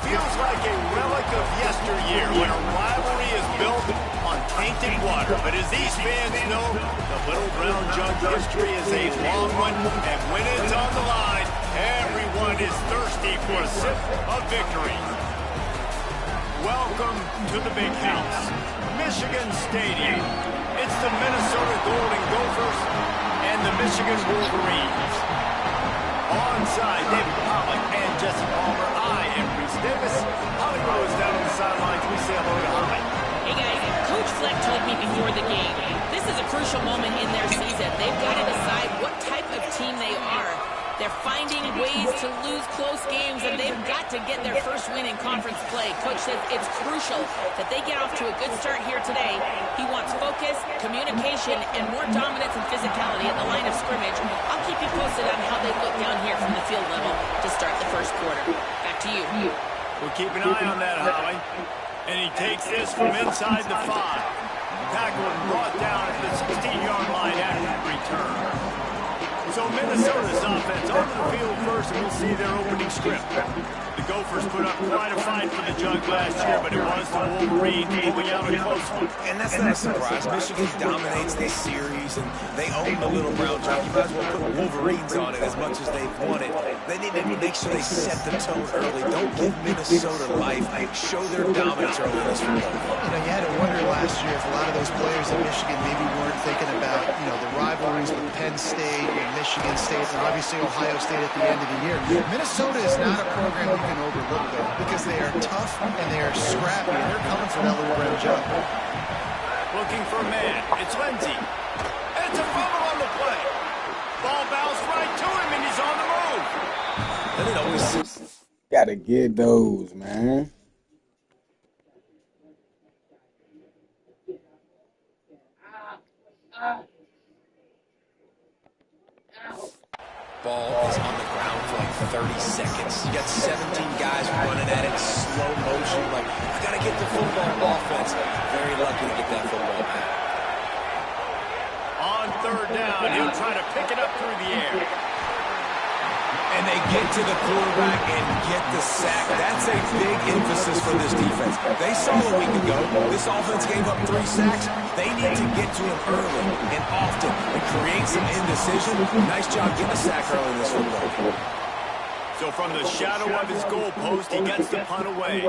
feels like a relic of yesteryear when a rivalry is built on tainted water. But as these fans know, the Little Brown Jug history is a long one, and when it's on the line, everyone is thirsty for a sip of victory. Welcome to the big house, Michigan Stadium. It's the Minnesota Golden Gophers and the Michigan Wolverines. Onside, David Pollock and Jesse Palmer. I am Reese Davis. Holly Rose down on the sidelines. We say hello to Holly. Hey guys, Coach Fleck told me before the game, this is a crucial moment in their season. They've got to decide what type of team they are. They're finding ways to lose close games, and they've got to get their first win in conference play. Coach says it's crucial that they get off to a good start here today. He wants focus, communication, and more dominance and physicality at the line of scrimmage. I'll keep you posted on how they look down here from the field level to start the first quarter. Back to you. We'll keep an eye on that, Holly. And he takes this from inside the 5. Tackled and brought down at the 16-yard line after the return. So Minnesota's offense onto the field first, and we'll see their opening script. The Gophers put up quite a fight for the Jug last year, but it was the Wolverines pulling out a close one. And that's not a surprise. Michigan dominates this series, and they own the Little Brown Jug. You might as well put Wolverines on it as much as they've won it. They need to make sure they set the tone early. Don't give Minnesota life. Show their dominance early in this football. You know, you had to wonder last year if a lot of those players in Michigan maybe weren't thinking about, the rivalries with Penn State and Michigan State and obviously Ohio State at the end of the year. Minnesota is not a program you can overlook, though, because they are tough and they are scrappy, and they're coming for that Little Brown Jug. Looking for a man. It's Lindsey. It's a fumble on the play. Ball bounced right to him, and he's on the move. And it always gotta get those, man. Ball is on the ground for like 30 seconds. You got 17 guys running at it, slow motion. Like, I gotta get the football offense. Very lucky to get that football back. On third down, he'll try to pick it up through the air. And they get to the quarterback and get the sack. That's a big emphasis for this defense. They saw a week ago, this offense gave up 3 sacks. They need to get to him early and often and create some indecision. Nice job getting a sack early in this football. So from the shadow of his goal post, he gets the punt away.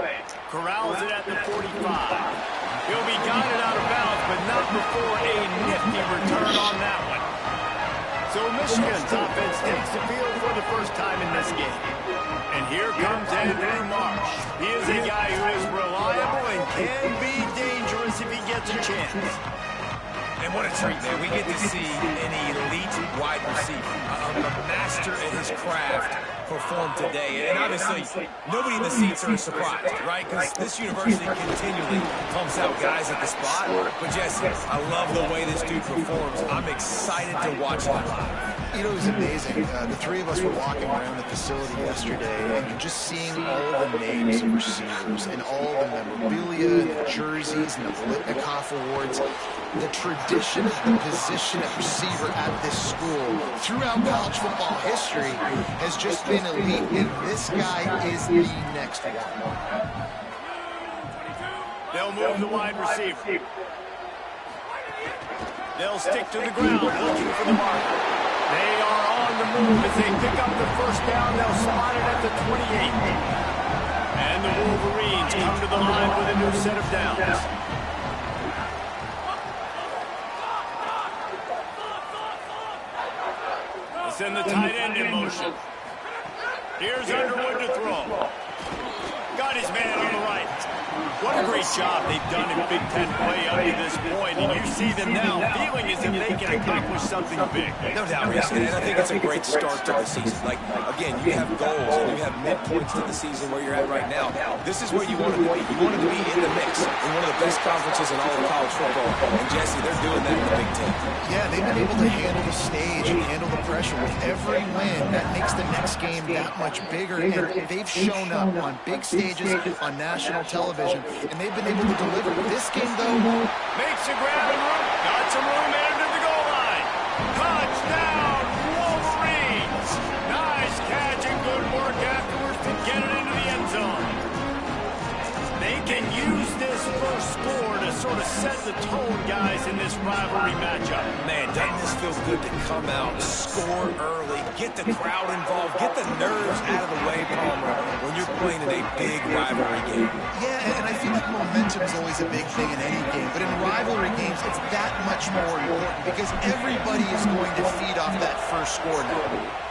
Corrals it at the 45. He'll be guided out of bounds, but not before a nifty return on that one. So Michigan's offense takes the field for the first time in this game. And here comes Andrew Marsh. He is a guy who is reliable and can be dangerous if he gets a chance. And what a treat, man. We get to see an elite wide receiver, a master at his craft, perform today. And obviously, nobody in the seats are surprised, right? Because this university continually pumps out guys at the spot. But Jesse, I love the way this dude performs. I'm excited to watch him live. It was amazing. The 3 of us were walking around the facility yesterday, and just seeing all the names of receivers and all the memorabilia and the jerseys and the Blitnikoff Awards. The tradition of the position of receiver at this school throughout college football history has just been elite, and this guy is the next one. They'll move the wide receiver. They'll stick to the ground, looking for the marker. They are on the move as they pick up the first down. They'll spot it at the 28. And the Wolverines come to the line with a new set of downs. Send the tight end in motion. Here's Underwood to throw. Got his man on the right. What a great job they've done in Big Ten play up to this point, and you see them now feeling as if they can accomplish something big. No doubt, Reese, and I think it's a great start to the season. Like, again, you have goals and you have midpoints to the season where you're at right now. This is where you want it to be. You want it to be in the mix in one of the best conferences in all of college football. And Jesse, they're doing that in the Big Ten. Yeah, they've been able to handle the stage and handle the pressure. With every win, that makes the next game that much bigger, and they've shown up on big stages on national television, and they've been able to deliver. This game, though, makes a grab and run. Got some room into the goal line. Touchdown, Wolverines. Nice catch and good work afterwards to get it into the end zone. sort of set the tone, guys, in this rivalry matchup. Man, doesn't this feel good to come out, score early, get the crowd involved, get the nerves out of the way, Palmer, when you're playing in a big rivalry game? Yeah, and I feel like momentum is always a big thing in any game, but in rivalry games, it's that much more important because everybody is going to feed off that first score now.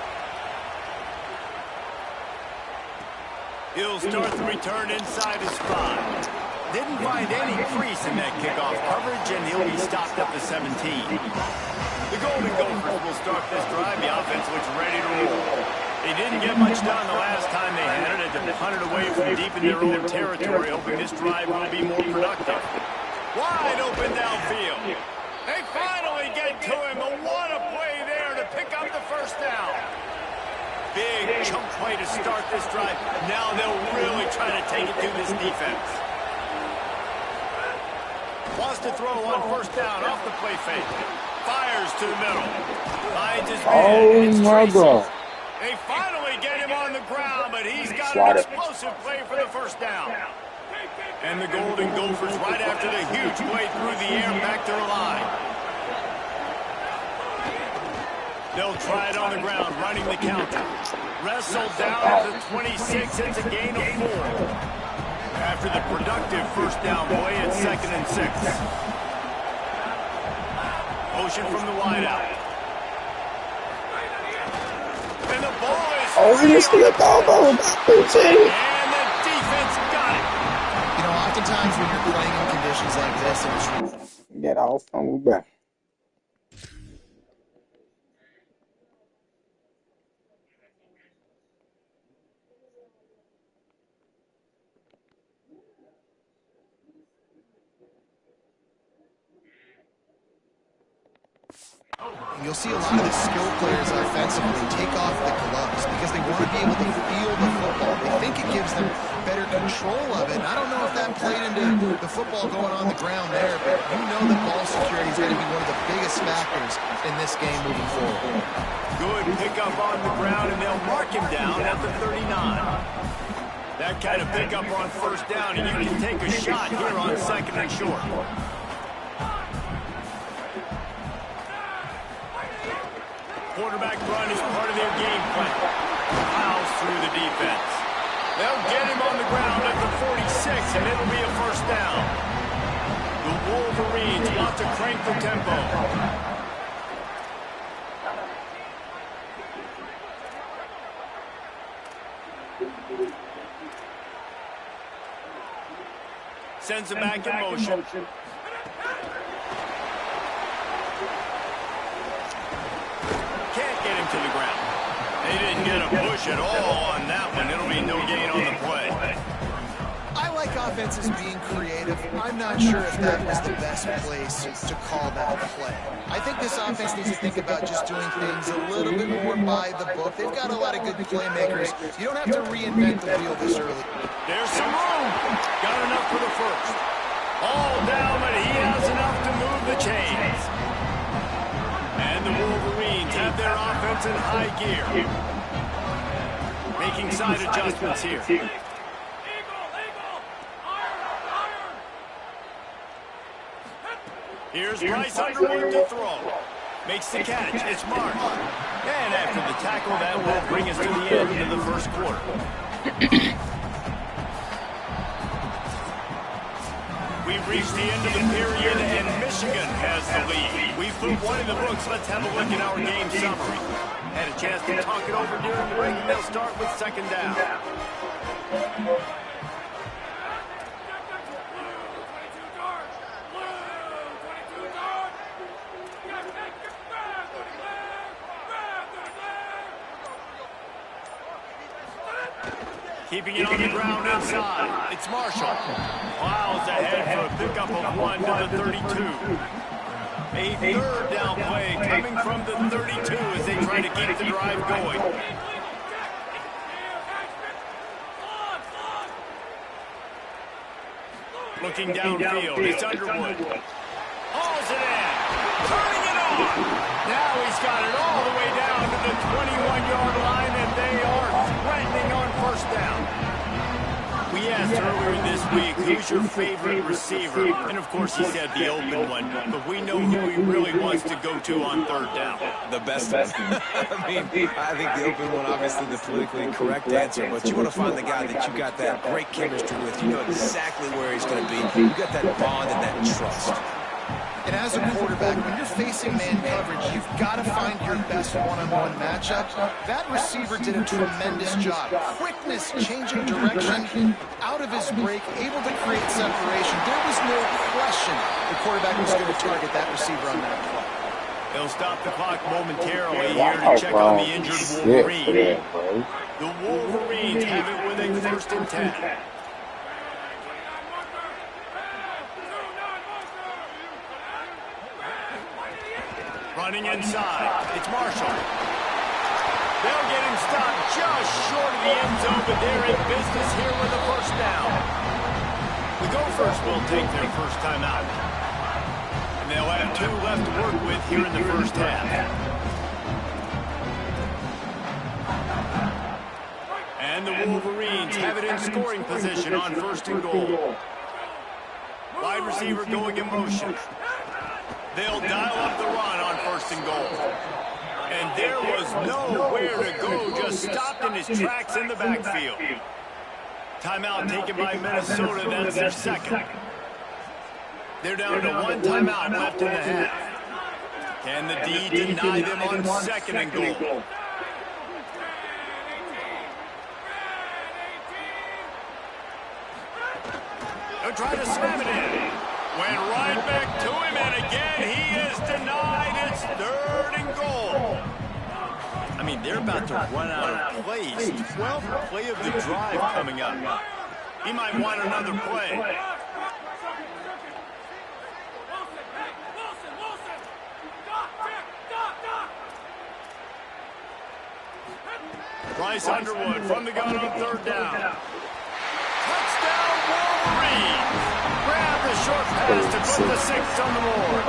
He'll start the return inside his 5. Didn't find any crease in that kickoff coverage, and he'll be stopped up to 17. The Golden Gophers will start this drive. The offense looks ready to roll. They didn't get much done the last time they had it. They punted away from deep in their own territory, hoping this drive will be more productive. Wide open downfield. They finally get to him. What a play there to pick up the first down. Big chunk play to start this drive. Now they'll really try to take it to this defense. Wants to throw on first down off the play fake. Fires to the middle. Finds his man. Oh my God. They finally get him on the ground, but he's got an explosive play for the first down. And the Golden Gophers right after the huge play through the air back to the line. They'll try it on the ground, running the counter. Wrestled down at the 26. It's a gain of 4. After the productive first down play, it's 2nd and 6. Motion from the wideout. And the ball is... Oh, he just slipped over. And the defense got it. You know, oftentimes when you're playing in conditions like this, it's... Get off and we're back. You'll see a lot of the skill players offensively take off the gloves because they want to be able to feel the football. They think it gives them better control of it. And I don't know if that played into the football going on the ground there, but you know that ball security is going to be one of the biggest factors in this game moving forward. Good pickup on the ground, and they'll mark him down at the 39. That kind of pickup on first down, and you can take a shot here on 2nd and short. Quarterback run is part of their game plan. Fouls through the defense. They'll get him on the ground at the 46, and it'll be a first down. The Wolverines want to crank the tempo. Sends him back in motion. Can't get him to the ground. They didn't get a push at all on that one. It'll be no gain on the play. I like offenses being creative. I'm not sure if that was the best place to call that play. I think this offense needs to think about just doing things a little bit more by the book. They've got a lot of good playmakers. You don't have to reinvent the wheel this early. There's some room. Got enough for the first. All down, but he has enough to move the chains. And the Wolverines have their offense in high gear. Making side adjustments here. Here's Bryce Underwood to throw. Makes the catch. It's marked. And after the tackle, that will bring us to the end of the first quarter. We've reached the end of the period, and Michigan has the lead. We've put one in the books. Let's have a look at our game summary. Had a chance to talk it over during the break, and they'll start with 2nd down. Keeping it on the ground inside. It's Marshall. Miles ahead for a pickup of 1 to the 32. A 3rd down play coming from the 32 as they try to keep the drive going. Looking downfield, it's Underwood. Hauls it in. Turning it on. Now he's got it all the way down to the 21-yard line, and they are threatening on first down. We asked asked earlier this week, who's your favorite receiver? And, of course, he said the open one. But we know who he really wants to go to on third down. The best one. I think the open one, obviously the politically correct answer, but you want to find the guy that you got that great chemistry with. You know exactly where he's going to be. You got that bond and that trust. And as a quarterback, when you're facing man coverage, you've got to find your best one-on-one matchup. That receiver did a tremendous job. Quickness, changing direction, out of his break, able to create separation. There was no question the quarterback was going to target that receiver on that play. They'll stop the clock momentarily here to check on the injured Wolverine. The Wolverines have it with a 1st and 10. Running inside, it's Marshall. They'll get him stopped just short of the end zone, but they're in business here with a 1st down. The Gophers will take their first time out. And they'll have 2 left to work with here in the 1st half. And the Wolverines have it in scoring position on 1st and goal. Wide receiver going in motion. They'll dial up the run on 1st and goal. And there was nowhere to go, just stopped in his tracks in the backfield. Timeout taken by Minnesota, that's their 2nd. They're down to 1 timeout left in the half. Can the D deny them on 2nd and goal? They'll try to slam it in. Went right back to him, and again, he is denied. It's 3rd and goal. I mean, they're about to run out of plays. 12th play of the drive coming up. He might want another play. Bryce Underwood from the gun on 3rd down. Touchdown, Wolverines. Grab the short pass to put the 6 on the board.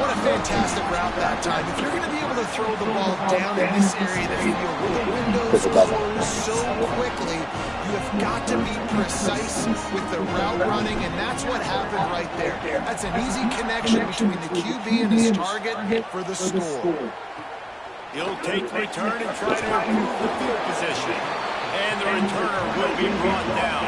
What a fantastic route that time. If you're going to be able to throw the ball down in this area of the field where the windows close so quickly, you have got to be precise with the route running, and that's what happened right there. That's an easy connection between the QB and his target for the score. He'll take the return and try to improve the field position. And the returner will be brought down.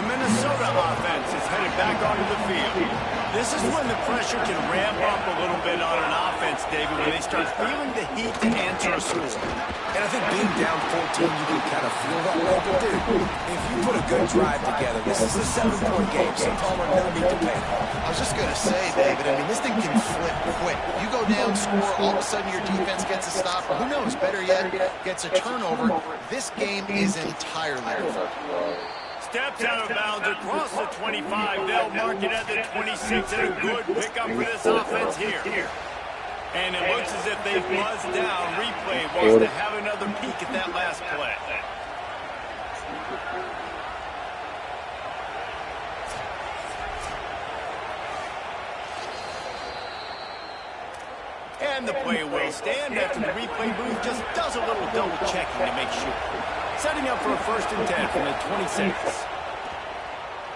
The Minnesota offense is headed back onto the field. This is when the pressure can ramp up a little bit on an offense, David, when they start feeling the heat to answer a score. And I think being down 14, you can kind of feel that way. But, dude, if you put a good drive together, this is a 7-point game, so Palmer, no need to panic. I was just going to say, David, I mean, this thing can flip quick. You go down, score, all of a sudden your defense gets a stop, or who knows, better yet, gets a turnover. This game is entirely over. Steps out of bounds across the 25. They'll mark it at the 26, and a good pickup for this offense here. And it looks as if they've buzzed down. Replay wants to have another peek at that last play. And the play will stand after the replay booth just does a little double checking to make sure. Setting up for a 1st and 10 from the 26.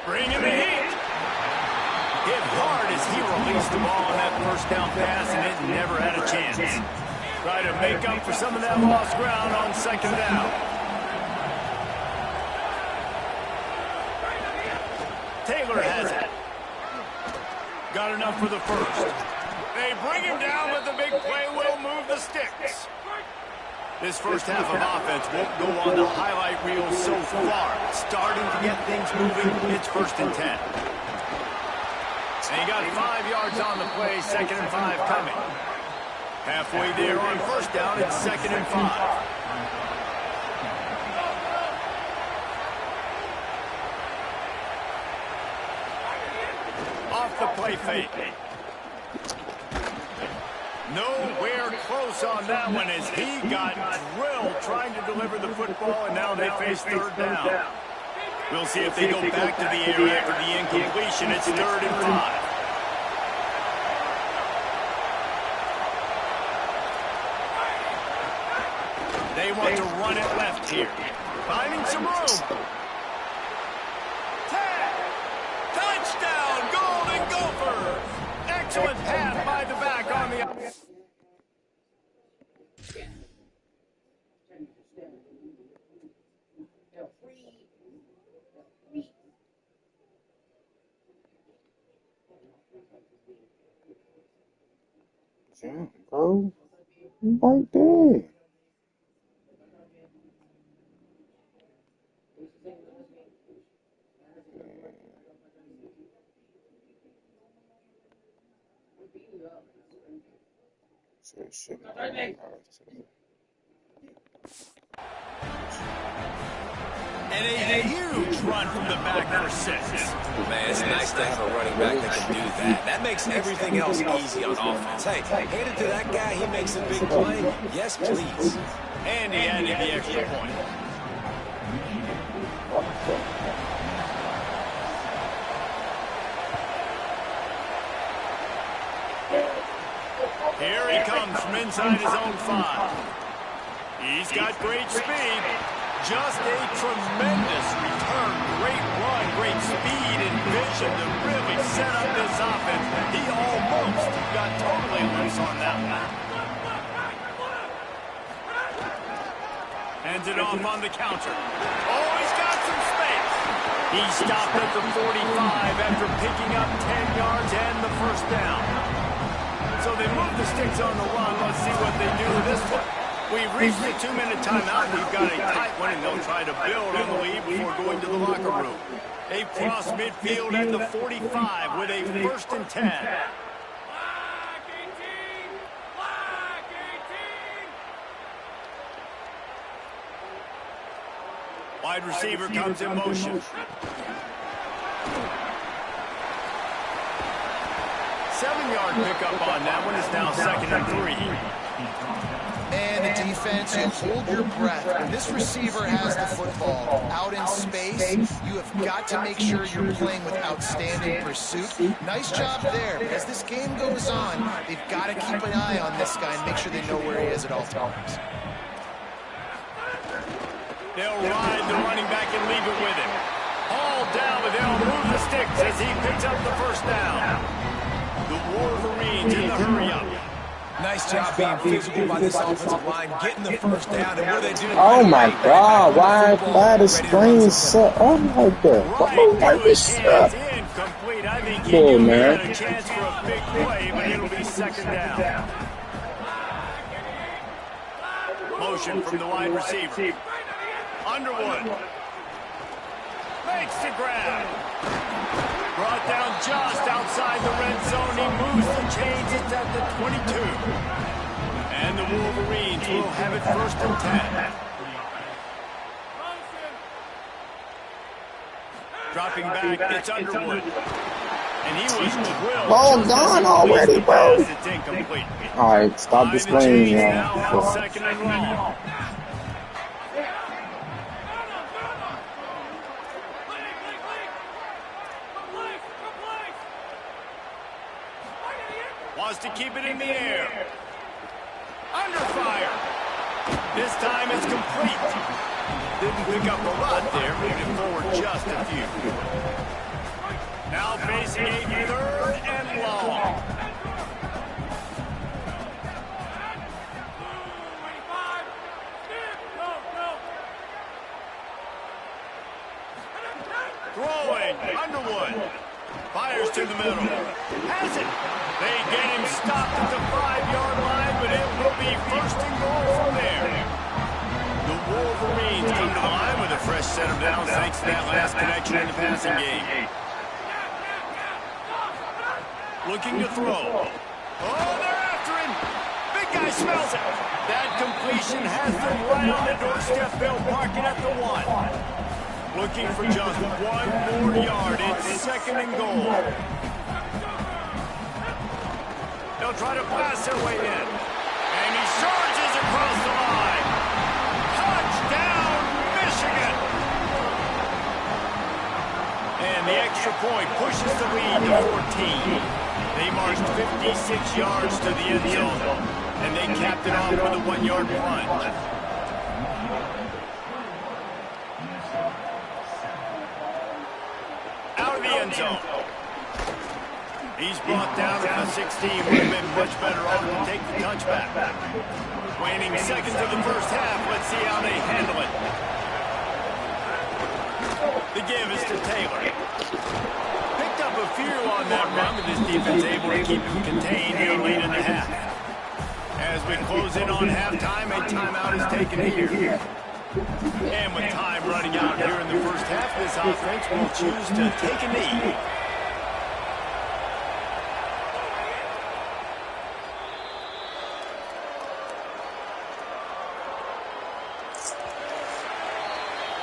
Bringing the heat. Hit hard as he released the ball on that 1st down pass, and it never had a chance. Try to make up for some of that lost ground on 2nd down. Taylor has it. Got enough for the 1st. They bring him down, but the big play will move the sticks. This 1st half of offense won't go on the highlight reel so far. Starting to get things moving, it's 1st and 10. And he got 5 yards on the play, 2nd and 5 coming. Halfway there on 1st down, it's 2nd and 5. Off the play fake. Nowhere close on that one as he got drilled trying to deliver the football, and now they face 3rd down. We'll see if they go back to the air after the incompletion. It's 3rd and 5. They want to run it left here. Finding some room. Tag. Touchdown, Golden Gophers. Excellent pass by the back on the... Yeah, bro. Right there. Shit. And a huge run from the back for 6. Man, it's nice to have a running back that can do that. That makes everything else easy on offense. Hey, hand it to that guy. He makes a big play. Yes, please. And he added the extra point. Here he comes from inside his own 5. He's got great speed. Just a tremendous return. Great run, great speed and vision to really set up this offense. He almost got totally loose on that one. Hands it off on the counter. Oh, he's got some space. He stopped at the 45 after picking up 10 yards and the first down. So they move the sticks on the run. Let's see what they do with this one. We've reached the 2-minute timeout. We've got a tight one, and they'll try to build on the lead before going to the locker room. They've crossed midfield at the 45 with a 1st and 10. Wide receiver comes in motion. 7-yard pickup on that one. Is now 2nd and 3. And the defense, you hold your breath. When this receiver has the football out in space, you have got to make sure you're playing with outstanding pursuit. Nice job there. But as this game goes on, they've got to keep an eye on this guy and make sure they know where he is at all times. They'll ride the running back and leave it with him. All down, but they'll move the sticks as he picks up the 1st down. The Wolverines in the hurry-up. Nice job being physical by this offensive line, getting the 1st down, and what they do. Oh my God! Why the screen so? Oh my God! Why this stuff? Incomplete. I think he Cool, knew he man. had a chance for a big play, but it'll be 2nd down. Motion from the wide receiver. Underwood makes the grab. Brought down just outside the red zone. He moves the chains. It's at the 22. And the Wolverines will have it 1st and 10. Dropping back, it's Underwood. And he was drilled. Ball gone already, bro. It's incomplete. All right, stop the screen, Now on y'all. 2nd and long. Wants to keep it in the air. Under fire. This time it's complete. Didn't pick up a lot there. Moved it forward just a few. Now facing a 3rd and long. Throwing. Underwood. Fires to the middle. Has it. They get him stopped at the 5-yard line, but it will be 1st and goal from there. The Wolverines come to the line with a fresh set of downs thanks to that last connection in the passing game. Looking to throw. Oh, they're after him. Big guy smells it. That completion has them right on the doorstep. They'll park it at the 1. Looking for just 1 more yard. It's 2nd and goal. They'll try to pass their way in. And he surges across the line. Touchdown, Michigan! And the extra point pushes the lead to 14. They marched 56 yards to the end zone. And they capped it off with a 1-yard plunge. Out of the end zone. He's brought down at the 16. Would have been much better off to take the touchback. Waning seconds of the first half. Let's see how they handle it. The give is to Taylor. Picked up a few on that run, but this defense able to keep him contained here late in the half. As we close in on halftime, a timeout is taken here. And with time running out here in the first half, this offense will choose to take a knee.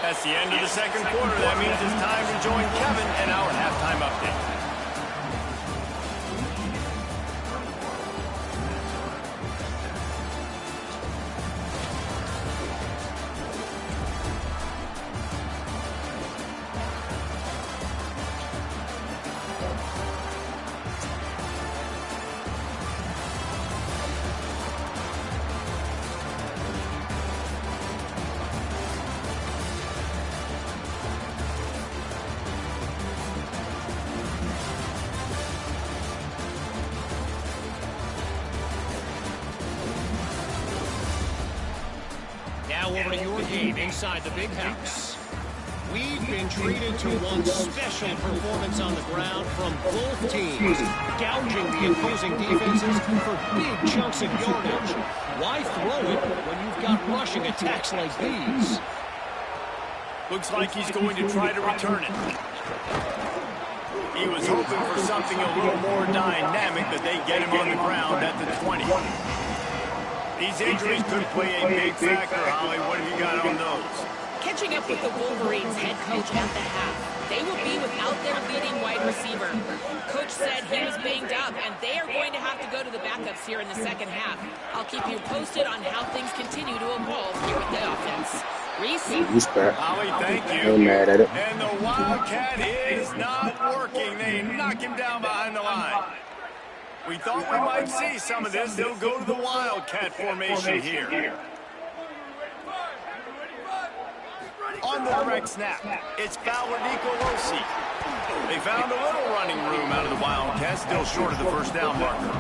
That's the end of the second quarter. That means it's time to join Kevin in our halftime update. Over to your game inside the big house. We've been treated to one special performance on the ground from both teams, gouging the opposing defenses for big chunks of yardage. Why throw it when you've got rushing attacks like these? Looks like he's going to try to return it. He was hoping for something a little more dynamic, but they get him on the ground at the 20. These injuries could play a big factor, Holly. What have you got on those? Catching up with the Wolverines head coach at the half. They will be without their leading wide receiver. Coach said he was banged up, and they are going to have to go to the backups here in the second half. I'll keep you posted on how things continue to evolve here with the offense. Reese? Holly, thank you. I'm mad at it. And the Wildcat is not working. They knock him down behind the line. We thought we might see some of this. They'll go to the Wildcat formation here. On the direct snap, it's Fowler Nicolosi. They found a little running room out of the Wildcats, still short of the first down marker.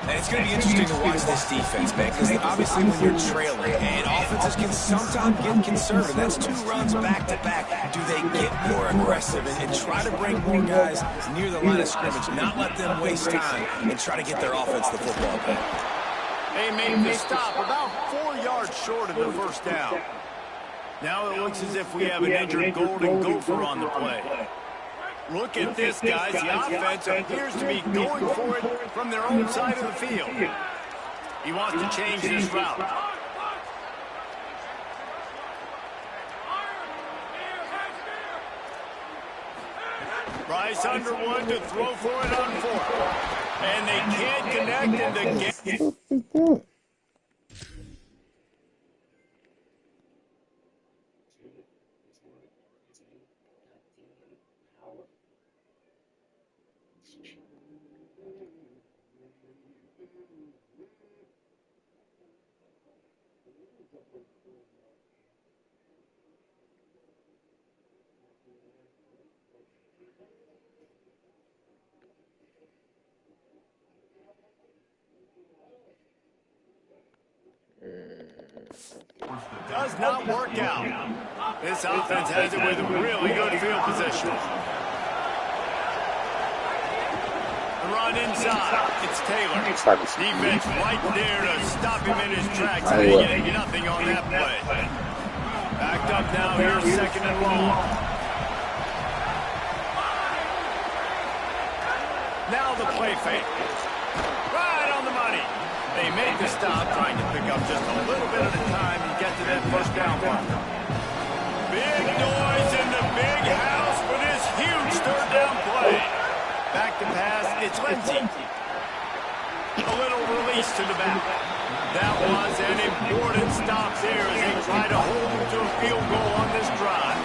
And it's going to be interesting to watch this defense, man, because obviously when you're trailing, and offenses can sometimes get conservative. That's 2 runs back-to-back. Do they get more aggressive and try to bring more guys near the line of scrimmage, not let them waste time, and try to get their offense the football back? They made the stop about 4 yards short of the first down. Now it looks as if we have an injured Golden Gopher on the play. Look at this, guys. The offense appears to be going for it from their own side of the field. He wants to change this route. Bryce Underwood to throw for it on 4th. And they can't connect in the game. Does not work out. This offense has it with really good field position. The run inside. It's Taylor. Defense right there to stop him in his tracks. And they get nothing on that play. Backed up now here, 2nd and long. Now the play fake. Right on the money. They make the stop, trying to pick up just a little bit at a time and get to that first down marker. Big noise in the big house for this huge 3rd down play. Back to pass, it's Lindsey. A little release to the back. That was an important stop there as they try to hold him to a field goal on this drive.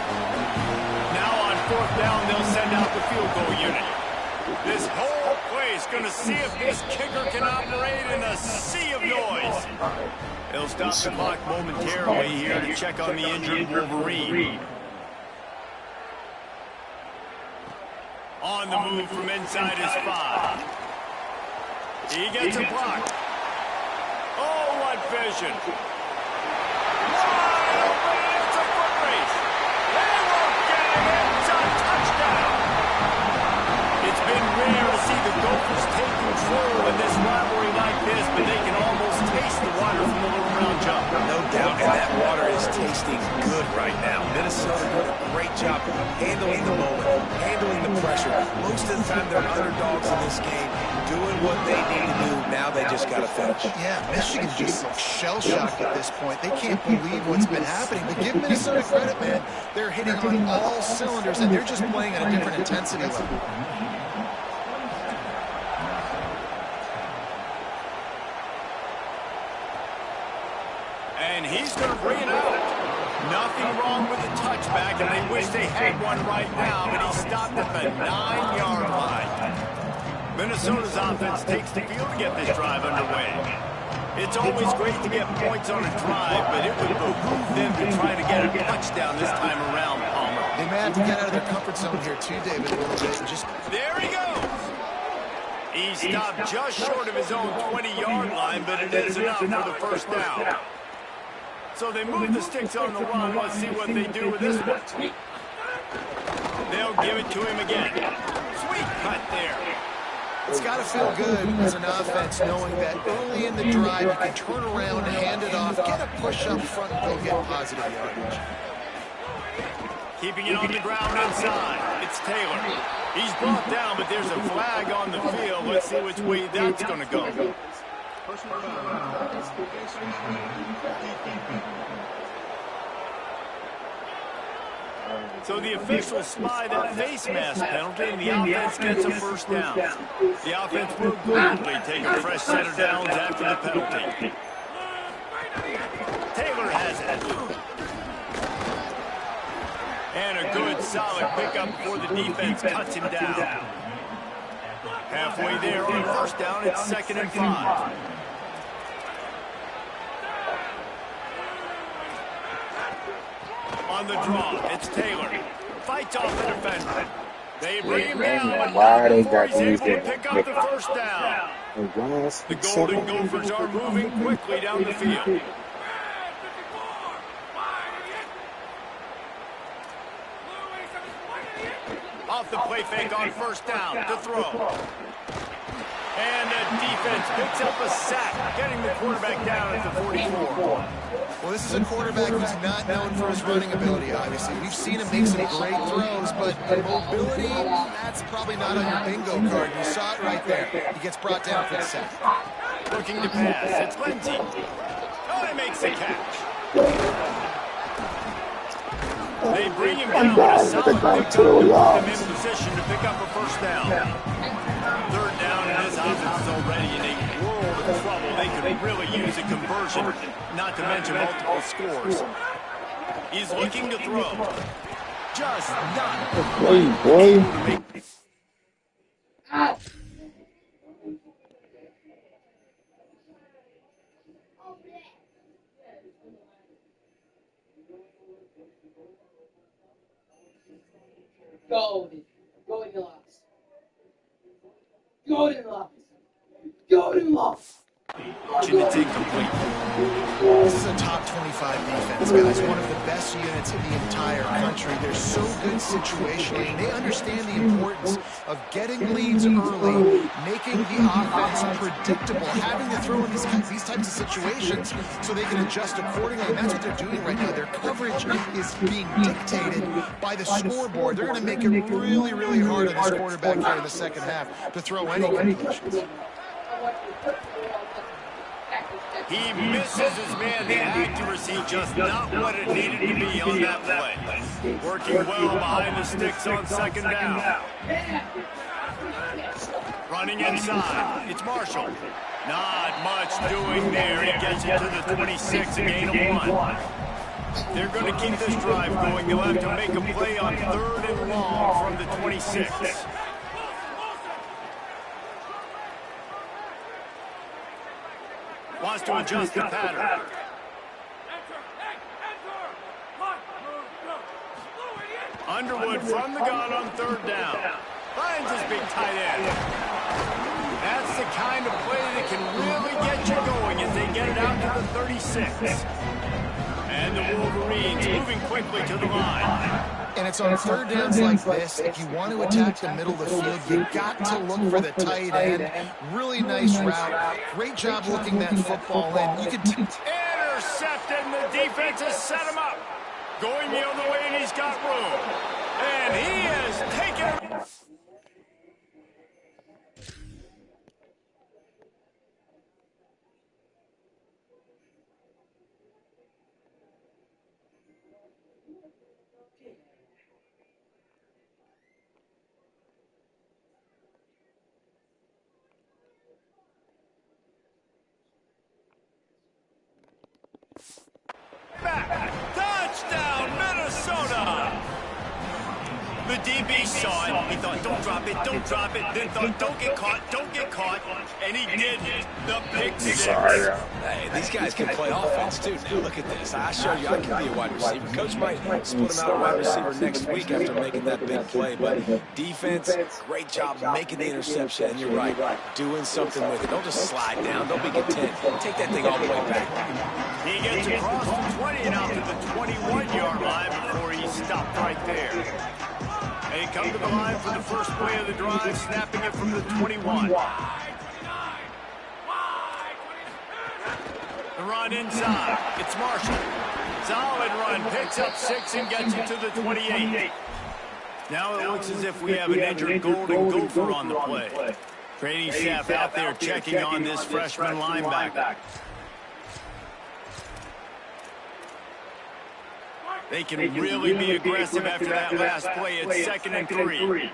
Now on 4th down, they'll send out the field goal unit. This whole place going to see if this kicker can operate in a sea of noise. They'll stop the clock momentarily here to check on the injured Wolverine. On the move from inside his 5. He gets a block. Oh, what vision. Wide open, and it's a foot race. They won't get it. It's a touchdown. It's been rare to see the Gophers take control in this rivalry like this, but they can almost taste the water from the little round jump. No doubt, and that water is tasting good right now. Minnesota doing a great job handling the moment, handling the pressure. Most of the time, they're underdogs in this game, doing what they need to do. Now they just got to finish. Yeah, Michigan just shell-shocked at this point. They can't believe what's been happening. But give Minnesota credit, man. They're hitting on all cylinders, and they're just playing at a different intensity level. And he's going to bring it out. Nothing wrong with the touchback, and they wish they had one right now, but he stopped at the 9-yard line. Minnesota's offense takes the field to get this drive underway. It's always great to get points on a drive, but it would behoove them to try to get a touchdown this time around, Palmer. They may have to get out of their comfort zone here too, David, a little bit. And just there he goes. He stopped just short of his own 20-yard line, but it is enough for the first down. So they move the sticks on the run. Let's see what they do with this one. They'll give it to him again. Sweet cut there. it's got to feel good as an offense knowing that early in the drive you can turn around, hand it off, get a push up front, and go get positive yardage. Keeping it on the ground inside. It's Taylor. He's brought down, but there's a flag on the field. Let's see which way that's going to go. So the officials spy that face mask penalty, and the offense gets a first down. The offense will gladly take a fresh set of downs after the penalty. Taylor has it. And a good, solid pickup before the defense cuts him down. Halfway there on first down, it's 2nd and 5. On the draw, it's Taylor. Fights off the defender. They bring him down, but before he's able to pick up the first down. The Golden Gophers are moving quickly down the field. Off the play fake on first down to throw. And the defense picks up a sack, getting the quarterback down at the 44. Well, this is a quarterback who's not known for his running ability, obviously. We've seen him make some great throws, but mobility, that's probably not on your bingo card. You saw it right there. He gets brought down for the sack. Looking to pass, it's Lindsey. Oh, he makes the catch. They bring him down with a solid pickup to put him in position to pick up a first down. 3rd down, and this offense is already in a world of trouble. They could really use a conversion, not to mention multiple scores. He's looking to throw. Just not able to make this. Golden locks. Golden locks. Golden locks. It's incomplete. This is a top 25 defense, guys. One of the best units in the entire country. They're so good situationally, and they understand the importance of getting leads early, making the offense predictable, having to throw in these types of situations so they can adjust accordingly. And that's what they're doing right now. Their coverage is being dictated by the scoreboard. They're going to make it really, really hard on this quarterback here in the second half to throw any completions. He misses his man. The accuracy just not what it needed to be on that play. Working well behind the sticks on 2nd down. Running inside. It's Marshall. Not much doing there. He gets it to the 26, a gain of 1. They're going to keep this drive going. They'll have to make a play on 3rd and long from the 26. to adjust the pattern. Underwood from the gun on third down. Finds his big tight end. That's the kind of play that can really get you going as they get it out to the 36. And the Wolverines moving quickly to the line. And it's on third downs like this, if you want to attack the middle of the field, you got to look for the tight end. Really nice route. Great job looking that football in. You can intercepted, and the defense has set him up. Going the other way, and he's got room. And he has taken it. Touchdown, Minnesota! The DB saw it. He thought, don't drop it, don't drop it. Then thought, don't get caught, and he didn't. The pick six. Hey, these guys can play offense, too. Now, look at this. I showed you I can be a wide receiver. Coach might split him out a wide receiver next week after making that big play. But defense, great job making the interception. And you're right, doing something with it. Don't just slide down. Don't be content. Take that thing all the way back. He gets across the 20 and out to the 21-yard line before he stopped right there. They come to the line for the first play of the drive, snapping it from the 21. The run inside. It's Marshall. Solid run. Picks up 6 and gets it to the 28. Now it looks as if we have an injured Golden Gopher on the play. Training staff out there checking on this freshman linebacker. They can really be aggressive after that last play. It's 2nd and 3.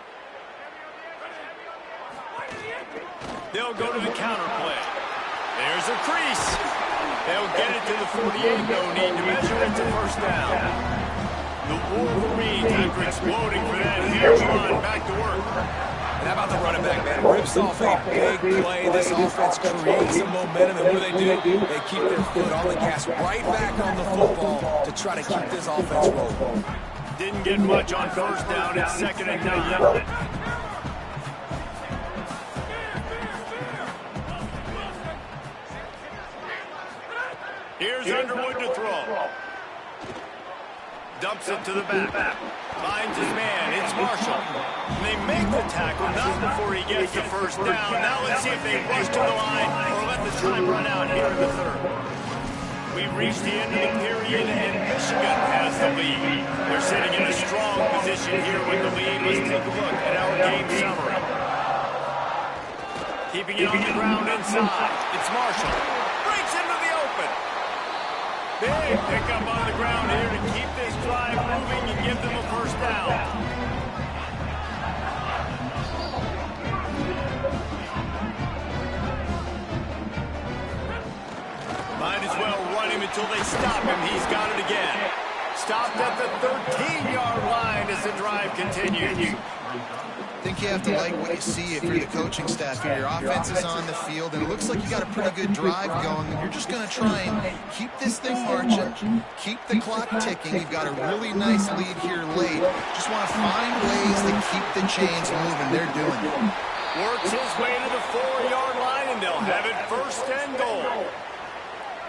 They'll go to the counter play. There's a crease. They'll get it to the 48. No need to measure it to first down. The Wolverines, after exploding for that huge run, back to work. And how about the running back, man? Rips off a big play. This offense creates some momentum, and what do? They keep their foot on the gas, right back on the football to try to keep this offense rolling. Didn't get much on first down. It's 2nd and 9. Here's Underwood to throw. Dumps it to the back. Finds his man. It's Marshall. And they make the tackle, not before he gets the first down. Now let's see if they rush to the line or let the time run out here in the third. We've reached the end of the period, and Michigan has the lead. They're sitting in a strong position here with the lead. Let's take a look at our game summary. Keeping it on the ground inside. It's Marshall. Breaks into the open. Big pickup on the ground here to keep this drive moving and give them a first down. Might as well run him until they stop him. He's got it again. Stopped at the 13-yard line as the drive continues. I think you have to like what you see if you're the coaching staff here. Your offense is on the field, and it looks like you got a pretty good drive going. And you're just going to try and keep this thing marching, keep the clock ticking. You've got a really nice lead here late. Just want to find ways to keep the chains moving. They're doing it. Works his way to the 4-yard line, and they'll have it 1st and goal.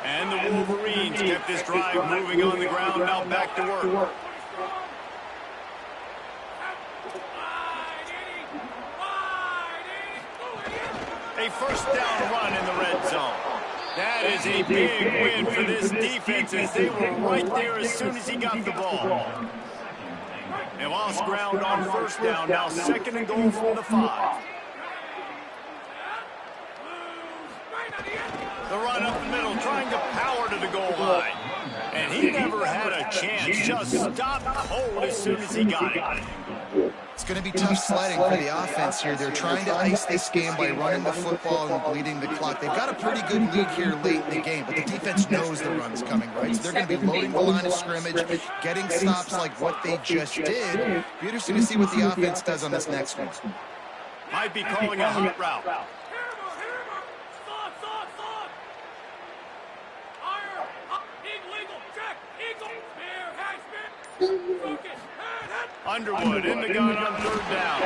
And the Wolverines kept this drive moving on the ground. Now back to work. A first down run in the red zone. That is a big win for this defense as they were right there as soon as he got the ball. They lost ground on first down. Now 2nd and goal from the 5. The run up the middle, trying to power to the goal line. And he never had a chance. Just stopped cold as soon as he got it. It's going to be tough sledding for the offense here. They're trying to ice this game by running the football and bleeding the clock. They've got a pretty good lead here late in the game, but the defense knows the run's coming, right? So they're going to be loading the line of scrimmage, getting stops like what they just did. Be interesting to see what the offense does on this next one. Might be calling a hot route. Underwood in the gun on third down.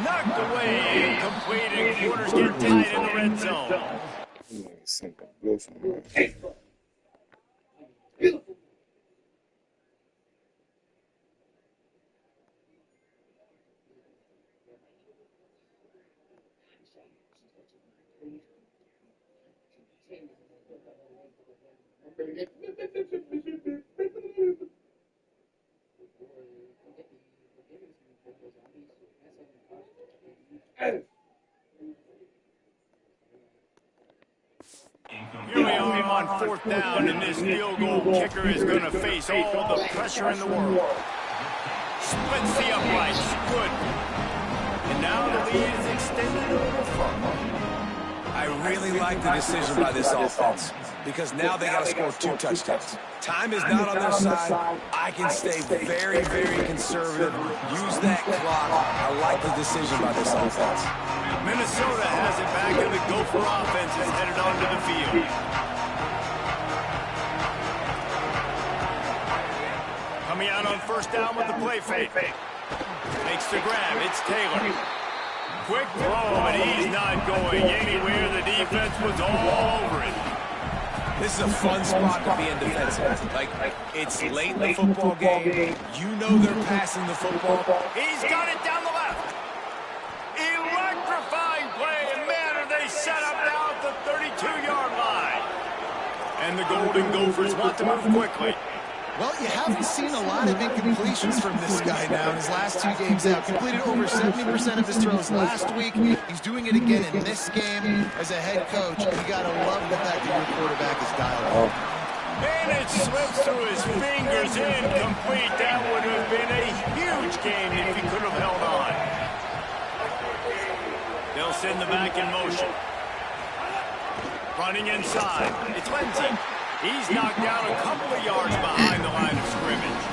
Knocked away, incomplete, and quarters get tied in the red zone. Here we are on fourth down, and this field goal kicker is going to face all the pressure in the world. Splits the uprights. Good. And now the lead is extended a little further. I really like the decision by this offense because now they got to score 2 touchdowns. Time is not on their side. I can stay very, very conservative. Use that clock. I like the decision by this offense. Minnesota has it back, and the Gopher offense is headed onto the field. Coming out on first down with the play fake. Makes the grab. It's Taylor. Quick throw, and he's not going anywhere. The defense was all over it. This is a fun spot to be in defensive. Like, it's late in the football game. You know they're passing the football. He's got it down the left. Electrifying play, and man, are they set up now at the 32-yard line. And the Golden Gophers want to move quickly. Well, you haven't seen a lot of incompletions from this guy now in his last 2 games out. Completed over 70% of his throws last week. He's doing it again in this game as a head coach. You got to love the fact that your quarterback is dialed up. And it slips through his fingers, incomplete. That would have been a huge game if he could have held on. They'll send the back in motion. Running inside. It's Lindsey. He's knocked down a couple of yards behind the line of scrimmage.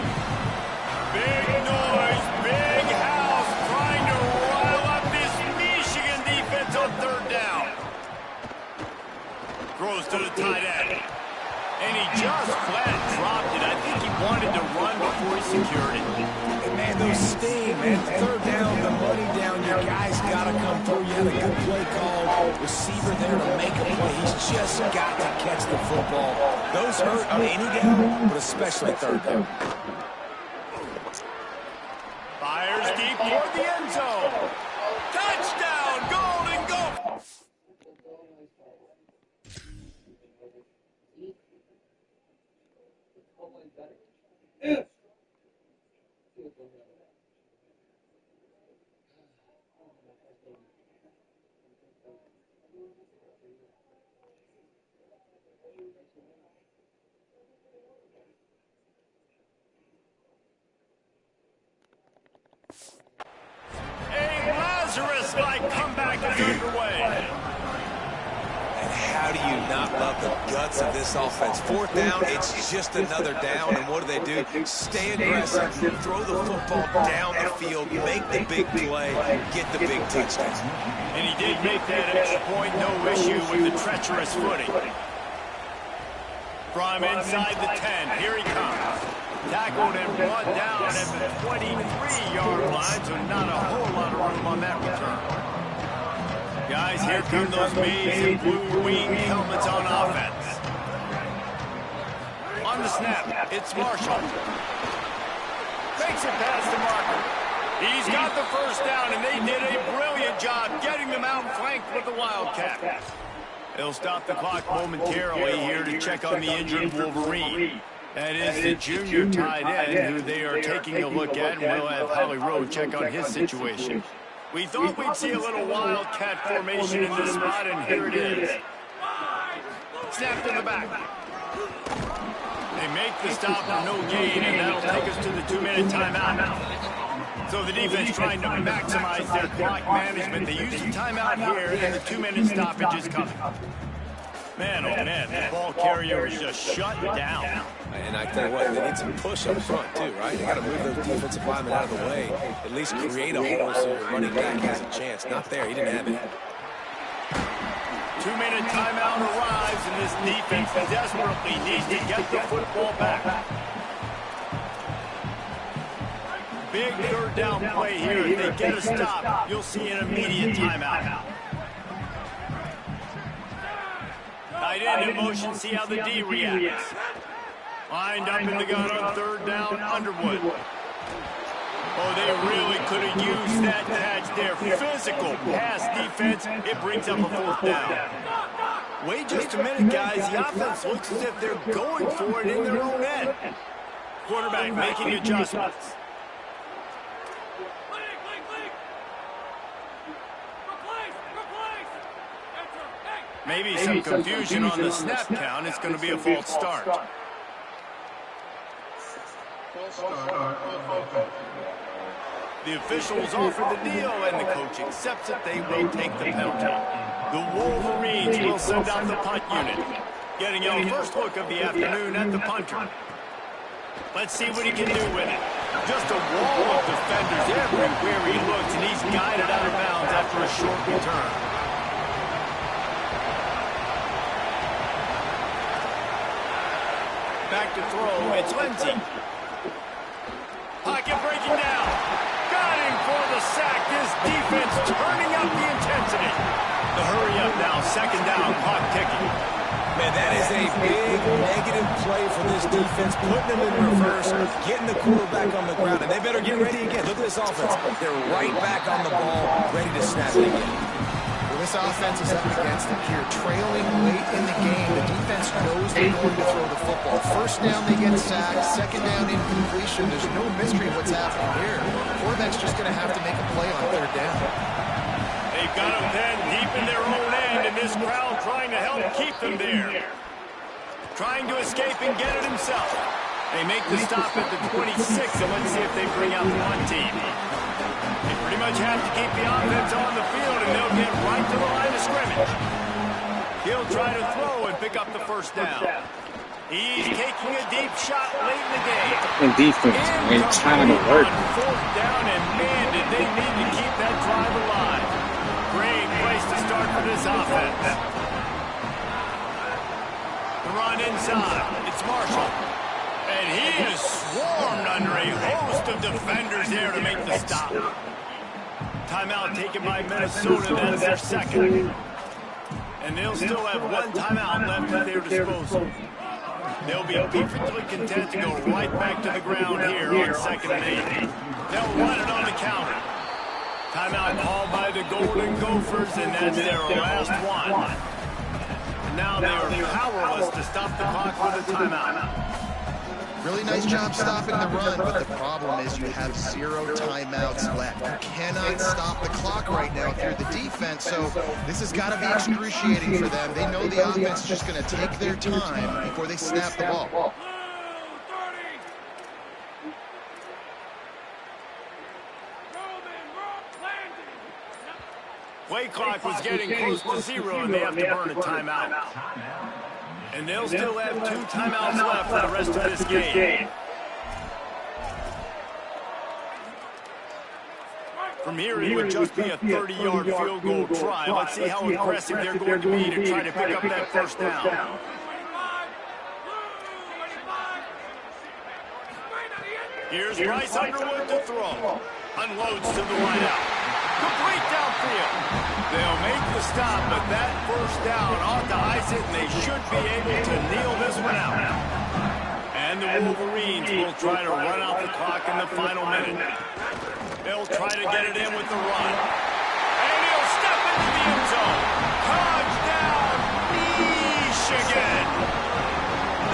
Big noise, big house, trying to rile up this Michigan defense on third down. Throws to the tight end. And he just flat dropped it. I think he wanted to run before he secured it. And man, those sting, man. Third down, the money down. Your guys got to come through. You had a good play call. Receiver there to make a play. He's just got to catch the football. Those hurt on any down, but especially third down. Fires deep toward the end zone. Touchdown, Golden Gophers. Lazarus-like comeback is underway. And how do you not love the guts of this offense? Fourth down, it's just another down, and what do? Stay aggressive, throw the football down the field, make the big play, get the big touchdown. And he did make that extra point, no issue with the treacherous footing. From inside the 10, here he comes. Tackled and brought down at the 23-yard line, so not a whole lot of room on that return. Guys, here come those maize and blue wing helmets on offense. On the snap, it's Marshall. Makes it past the marker. He's got the first down, and they did a brilliant job getting them outflanked with the Wildcat. They'll stop the clock momentarily here to check on the injured Wolverine. That is the junior tight end who they are taking a look at, and we'll have Holly Rowe check on his situation. We thought we'd see a little Wildcat formation in this spot, and here it is. Snap to the back. They make the stop for no gain, and that'll take us to the 2-minute timeout. So the defense trying to maximize their clock management. They use the timeout here, and the 2-minute stoppage is coming. Man, oh man, the ball carrier is just shut down. And I tell you what, they need some push up front too, right? They got to move those defensive linemen out of the way, at least create a hole so your running back has a chance. Not there, he didn't have it. 2-minute timeout arrives, and this defense desperately needs to get the football back. big third down play here. If they get a stop, you'll see an immediate timeout. Tight end in motion, see how the D reacts. Lined up in the gun on third down, Underwood. Oh, they really could have used that catch there. Physical pass defense. It brings up a fourth down. Wait just a minute, guys. The offense looks as if they're going for it in their own end. Quarterback making adjustments. Maybe some confusion on the snap count. It's going to be a false start. The officials offer the deal, and the coach accepts it. They will take the penalty. The Wolverines will send out the punt unit. Getting your first look of the afternoon at the punter. Let's see what he can do with it. Just a wall of defenders everywhere he looks, and he's guided out of bounds after a short return. Back to throw, it's Lindsey. Pocket breaking down. Got him for the sack. This defense turning up the intensity. The hurry up now, second down, clock ticking. Man, that is a big negative play for this defense, putting them in reverse, getting the quarterback on the ground, and they better get ready again. Look at this offense. They're right back on the ball, ready to snap it again. Well, this offense is up against it here. Trailing late in the game, the defense knows they're going to throw the football. First down, they get sacked. Second down, incompletion. There's no mystery what's happening here. Quarterback's just going to have to make a play on third down. They've got him then deep in their own end, and this crowd trying to help keep them there. Trying to escape and get it himself. They make the stop at the 26, and let's see if they bring out the punt team. They pretty much have to keep the offense on the field, and they'll get right to the line of scrimmage. He'll try to throw and pick up the first down. He's taking a deep shot late in the game. And defense ain't trying to work. Fourth down, and man, did they need to keep that drive alive. Great place to start for this offense. The run inside. It's Marshall. And he is swarmed under a host of defenders there to make the stop. Timeout taken by Minnesota. That's their second. And they'll still have one timeout left at their disposal. They'll be perfectly content to go right back to the ground here on 2nd and 8. They'll run it on the counter. Timeout called by the Golden Gophers, and that's their last one. And now they are powerless to stop the clock with a timeout. Really nice job stopping the run, but the problem is you have 0 timeouts left. You cannot stop the clock right now if you're the defense, so this has got to be excruciating for them. They know the offense is just going to take their time before they snap the ball. Play clock was getting close to 0, and they have to burn a timeout. And they'll still have 2 timeouts left for the rest of this game. From here, it would just be a 30-yard field goal try. Let's see how aggressive they're going to be to try to pick up that first down. Here's Bryce Underwood to throw. Unloads to the wideout. Complete downfield. They'll make the stop, but that first down ought to ice it, and they should be able to kneel this one out. And the Wolverines will try to run out the clock in the final minute. They'll try to get it in with the run. And he'll step into the end zone. Touchdown, Michigan.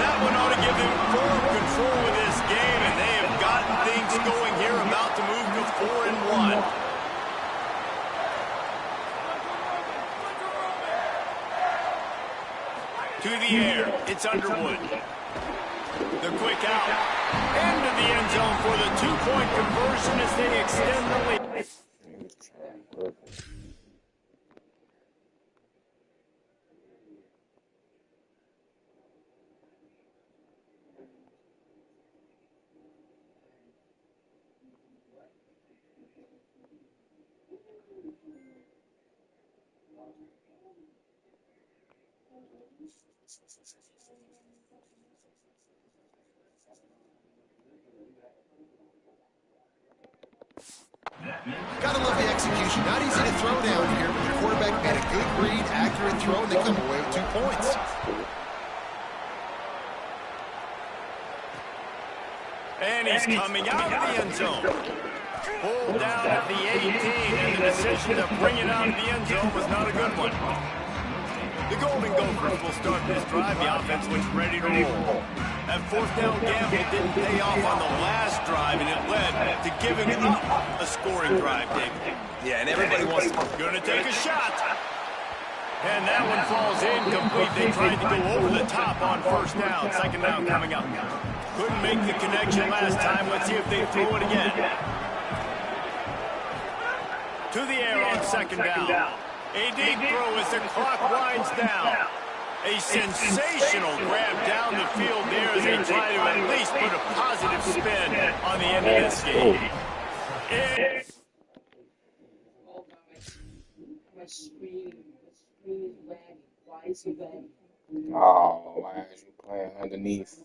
That one ought to give them full control of this game, and they have gotten things going here, about to move to 4-1. To the air, it's Underwood. The quick out. Into the end zone for the 2-point conversion as they extend the lead. interception. Not easy to throw down here, but the quarterback made a good read, accurate throw, and they come away with 2 points. And he's coming out of the end zone. Pulled down at the 18, and the decision to bring it out of the end zone was not a good one. The Golden Gophers will start this drive. The offense looks ready to roll. That fourth down gamble didn't pay off on the last drive, and it led to giving up a scoring drive, David. Yeah, and everybody wants to... Going to take a shot. And that one falls incomplete. They tried to go over the top on first down. Second down coming up. Couldn't make the connection last time. Let's see if they throw it again. To the air on second down. A deep throw as the clock winds down. A sensational grab down the field there as they try to at least put a positive spin on the end of this game. My screen is lagging. Why is it lagging? Oh, why is you playing underneath?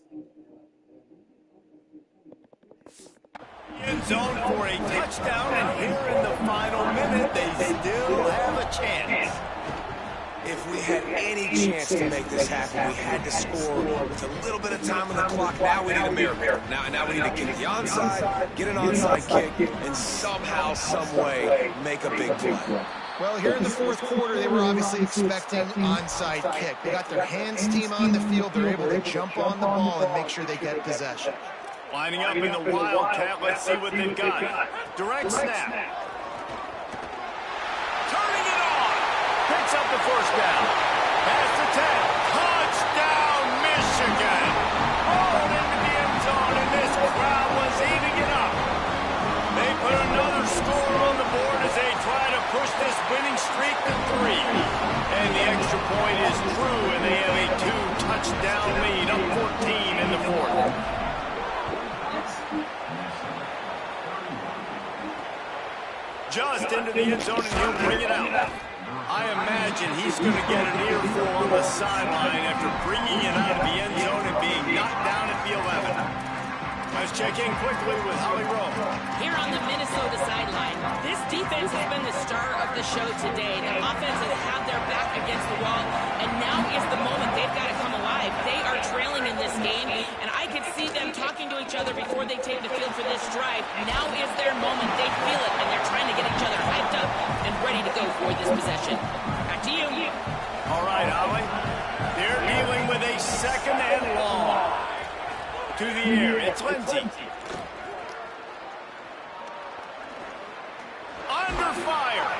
End zone for a touchdown, and here in the final minute, they still have a chance. If we had any chance to make this happen, we had to score with a little bit of time on the clock. Now we need a miracle. Now we need to kick the onside, get an onside kick, and somehow, some way, make a big play. Well, here in the fourth quarter, they were obviously expecting onside kick. They got their hands team on the field. They're able to jump on the ball and make sure they get possession. Lining up in the Wildcat. Let's see what they've got. Direct snap. Turning it on. Picks up the first down. Pass to 10. Touchdown, Michigan. Rolled into the end zone, and this crowd was eating it up. They put another score on the board as they try to push this winning streak to 3. And the extra point is true, and they have a 2-touchdown lead, up 14 in the fourth. Just into the end zone, and he'll bring it out. I imagine he's going to get an earful on the sideline after bringing it out of the end zone and being knocked down at the 11. Let's check in quickly with Holly Rowe. Here on the Minnesota sideline, this defense has been the star of the show today. The offense has had their back against the wall, and now is the moment they've got to come alive. They are trailing in this game, and I could see them talking to each other before they take the field for this drive. Now is their moment. They feel it, and they're trying to get each other hyped up and ready to go for this possession. Back to you. All right, Holly. They're dealing with a second and long. To the air, it's Lindsey. Under fire.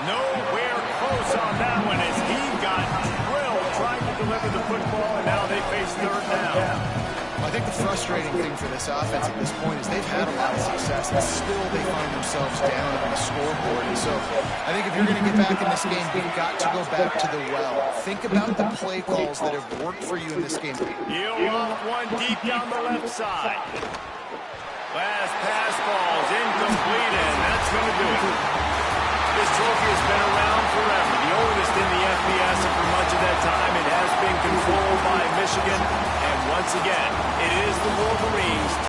Nowhere close on that one as he got drilled trying to deliver the football, and now they face third down. I think the frustrating thing for this offense at this point is they've had a lot of success, and still they find themselves down on the scoreboard. And so I think if you're going to get back in this game, you've got to go back to the well. Think about the play calls that have worked for you in this game. He'll off one deep down the left side. Last pass falls incomplete, and that's going to do it. This trophy has been around forever, the oldest in the FBS, and for much of that time it has been controlled by Michigan. And once again, it is the Wolverines